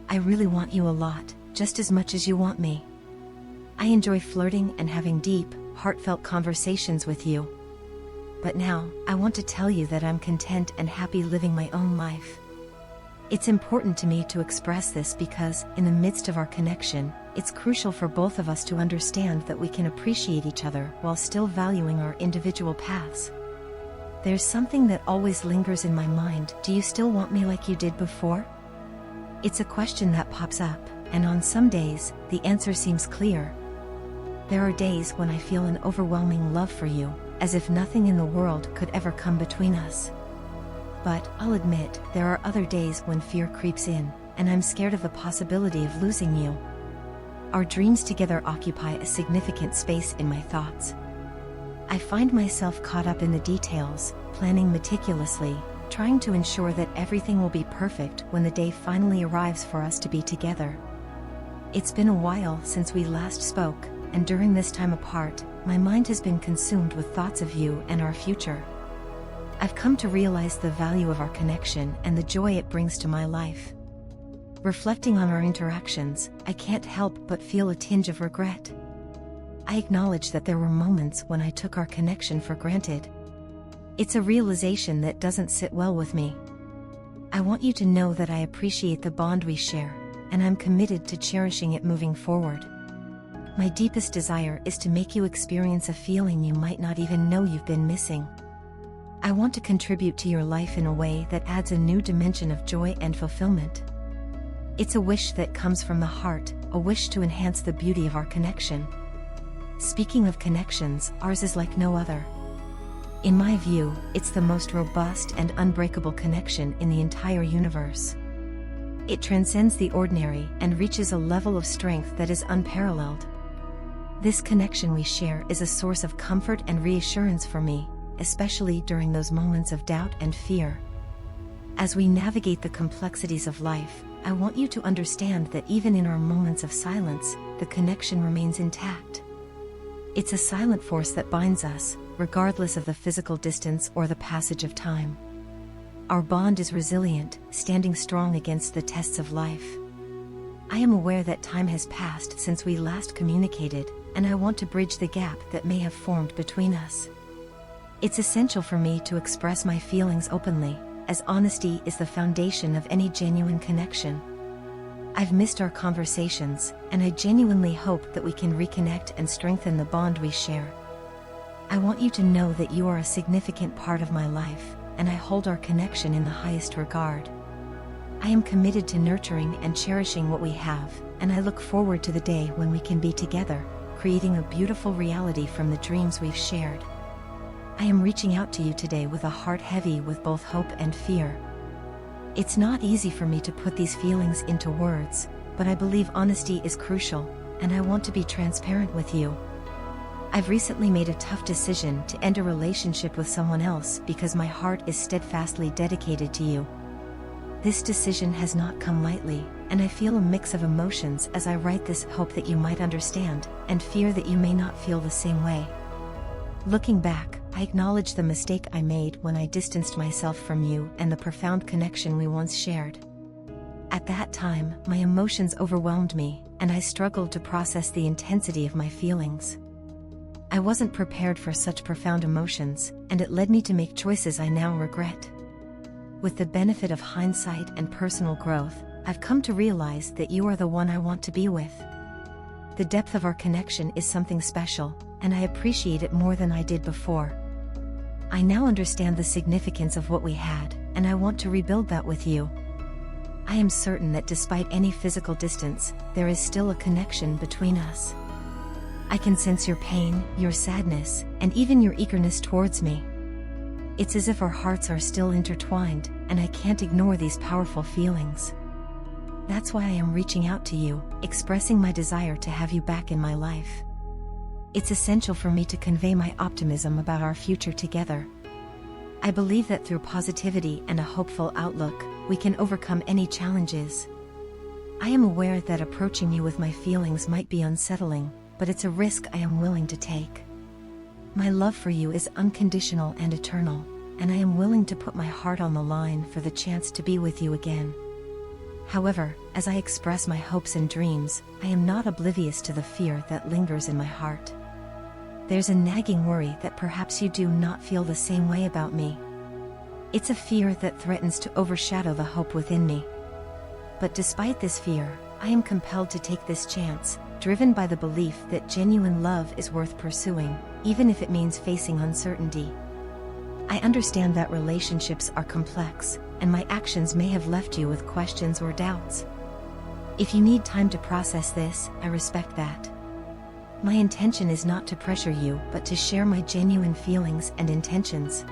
I really want you a lot, just as much as you want me. I enjoy flirting and having deep, heartfelt conversations with you. But now, I want to tell you that I'm content and happy living my own life. It's important to me to express this because, in the midst of our connection, it's crucial for both of us to understand that we can appreciate each other while still valuing our individual paths. There's something that always lingers in my mind. Do you still want me like you did before? It's a question that pops up, and on some days, the answer seems clear. There are days when I feel an overwhelming love for you, as if nothing in the world could ever come between us. But, I'll admit, there are other days when fear creeps in, and I'm scared of the possibility of losing you. Our dreams together occupy a significant space in my thoughts. I find myself caught up in the details, planning meticulously, trying to ensure that everything will be perfect when the day finally arrives for us to be together. It's been a while since we last spoke, and during this time apart, my mind has been consumed with thoughts of you and our future. I've come to realize the value of our connection and the joy it brings to my life. Reflecting on our interactions, I can't help but feel a tinge of regret. I acknowledge that there were moments when I took our connection for granted. It's a realization that doesn't sit well with me. I want you to know that I appreciate the bond we share, and I'm committed to cherishing it moving forward. My deepest desire is to make you experience a feeling you might not even know you've been missing. I want to contribute to your life in a way that adds a new dimension of joy and fulfillment. It's a wish that comes from the heart, a wish to enhance the beauty of our connection. Speaking of connections, ours is like no other. In my view, it's the most robust and unbreakable connection in the entire universe. It transcends the ordinary and reaches a level of strength that is unparalleled. This connection we share is a source of comfort and reassurance for me, especially during those moments of doubt and fear. As we navigate the complexities of life, I want you to understand that even in our moments of silence, the connection remains intact. It's a silent force that binds us, regardless of the physical distance or the passage of time. Our bond is resilient, standing strong against the tests of life. I am aware that time has passed since we last communicated, and I want to bridge the gap that may have formed between us. It's essential for me to express my feelings openly, as honesty is the foundation of any genuine connection. I've missed our conversations, and I genuinely hope that we can reconnect and strengthen the bond we share. I want you to know that you are a significant part of my life, and I hold our connection in the highest regard. I am committed to nurturing and cherishing what we have, and I look forward to the day when we can be together, creating a beautiful reality from the dreams we've shared. I am reaching out to you today with a heart heavy with both hope and fear. It's not easy for me to put these feelings into words, but I believe honesty is crucial, and I want to be transparent with you. I've recently made a tough decision to end a relationship with someone else because my heart is steadfastly dedicated to you. This decision has not come lightly, and I feel a mix of emotions as I write this: hope that you might understand, and fear that you may not feel the same way. Looking back, I acknowledge the mistake I made when I distanced myself from you and the profound connection we once shared. At that time, my emotions overwhelmed me, and I struggled to process the intensity of my feelings. I wasn't prepared for such profound emotions, and it led me to make choices I now regret. With the benefit of hindsight and personal growth, I've come to realize that you are the one I want to be with. The depth of our connection is something special, and I appreciate it more than I did before. I now understand the significance of what we had, and I want to rebuild that with you. I am certain that despite any physical distance, there is still a connection between us. I can sense your pain, your sadness, and even your eagerness towards me. It's as if our hearts are still intertwined, and I can't ignore these powerful feelings. That's why I am reaching out to you, expressing my desire to have you back in my life. It's essential for me to convey my optimism about our future together. I believe that through positivity and a hopeful outlook, we can overcome any challenges. I am aware that approaching you with my feelings might be unsettling, but it's a risk I am willing to take. My love for you is unconditional and eternal, and I am willing to put my heart on the line for the chance to be with you again. However, as I express my hopes and dreams, I am not oblivious to the fear that lingers in my heart. There's a nagging worry that perhaps you do not feel the same way about me. It's a fear that threatens to overshadow the hope within me. But despite this fear, I am compelled to take this chance, driven by the belief that genuine love is worth pursuing, even if it means facing uncertainty. I understand that relationships are complex, and my actions may have left you with questions or doubts. If you need time to process this, I respect that. My intention is not to pressure you, but to share my genuine feelings and intentions.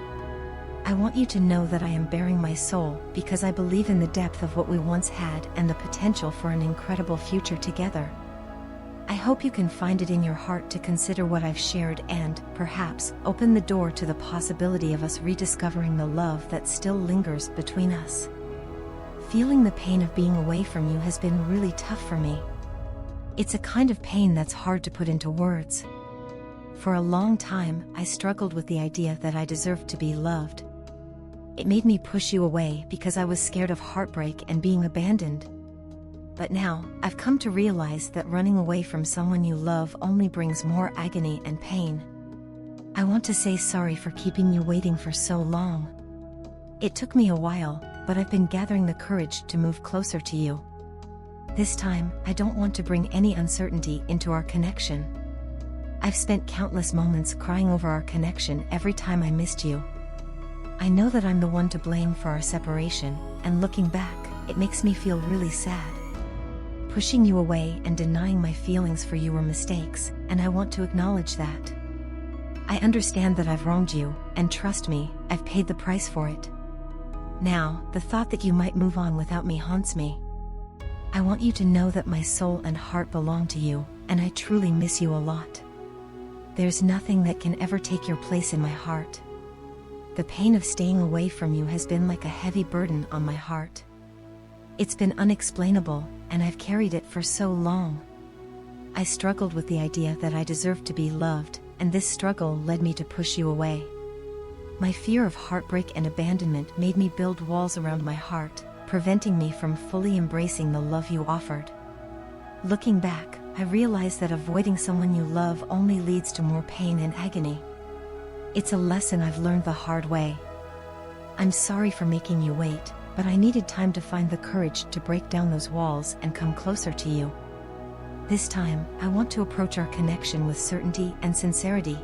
I want you to know that I am bearing my soul because I believe in the depth of what we once had and the potential for an incredible future together. I hope you can find it in your heart to consider what I've shared and, perhaps, open the door to the possibility of us rediscovering the love that still lingers between us. Feeling the pain of being away from you has been really tough for me. It's a kind of pain that's hard to put into words. For a long time, I struggled with the idea that I deserved to be loved. It made me push you away because I was scared of heartbreak and being abandoned. But now, I've come to realize that running away from someone you love only brings more agony and pain. I want to say sorry for keeping you waiting for so long. It took me a while, but I've been gathering the courage to move closer to you. This time, I don't want to bring any uncertainty into our connection. I've spent countless moments crying over our connection every time I missed you. I know that I'm the one to blame for our separation, and looking back, it makes me feel really sad. Pushing you away and denying my feelings for you were mistakes, and I want to acknowledge that. I understand that I've wronged you, and trust me, I've paid the price for it. Now, the thought that you might move on without me haunts me. I want you to know that my soul and heart belong to you, and I truly miss you a lot. There's nothing that can ever take your place in my heart. The pain of staying away from you has been like a heavy burden on my heart. It's been unexplainable, and I've carried it for so long. I struggled with the idea that I deserved to be loved, and this struggle led me to push you away. My fear of heartbreak and abandonment made me build walls around my heart, preventing me from fully embracing the love you offered. Looking back, I realize that avoiding someone you love only leads to more pain and agony. It's a lesson I've learned the hard way. I'm sorry for making you wait, but I needed time to find the courage to break down those walls and come closer to you. This time, I want to approach our connection with certainty and sincerity.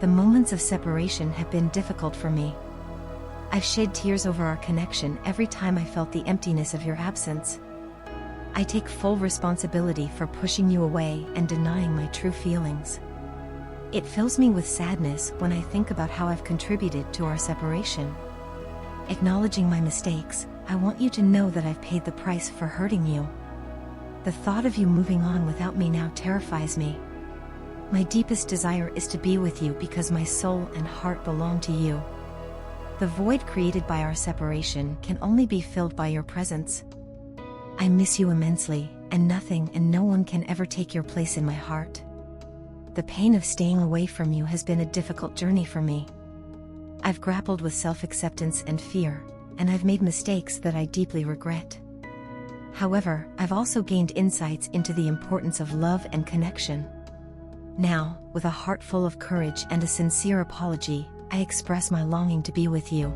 The moments of separation have been difficult for me. I've shed tears over our connection every time I felt the emptiness of your absence. I take full responsibility for pushing you away and denying my true feelings. It fills me with sadness when I think about how I've contributed to our separation. Acknowledging my mistakes, I want you to know that I've paid the price for hurting you. The thought of you moving on without me now terrifies me. My deepest desire is to be with you because my soul and heart belong to you. The void created by our separation can only be filled by your presence. I miss you immensely, and nothing and no one can ever take your place in my heart. The pain of staying away from you has been a difficult journey for me. I've grappled with self-acceptance and fear, and I've made mistakes that I deeply regret. However, I've also gained insights into the importance of love and connection. Now, with a heart full of courage and a sincere apology, I express my longing to be with you.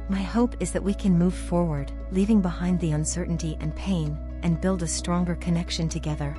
My hope is that we can move forward, leaving behind the uncertainty and pain, and build a stronger connection together.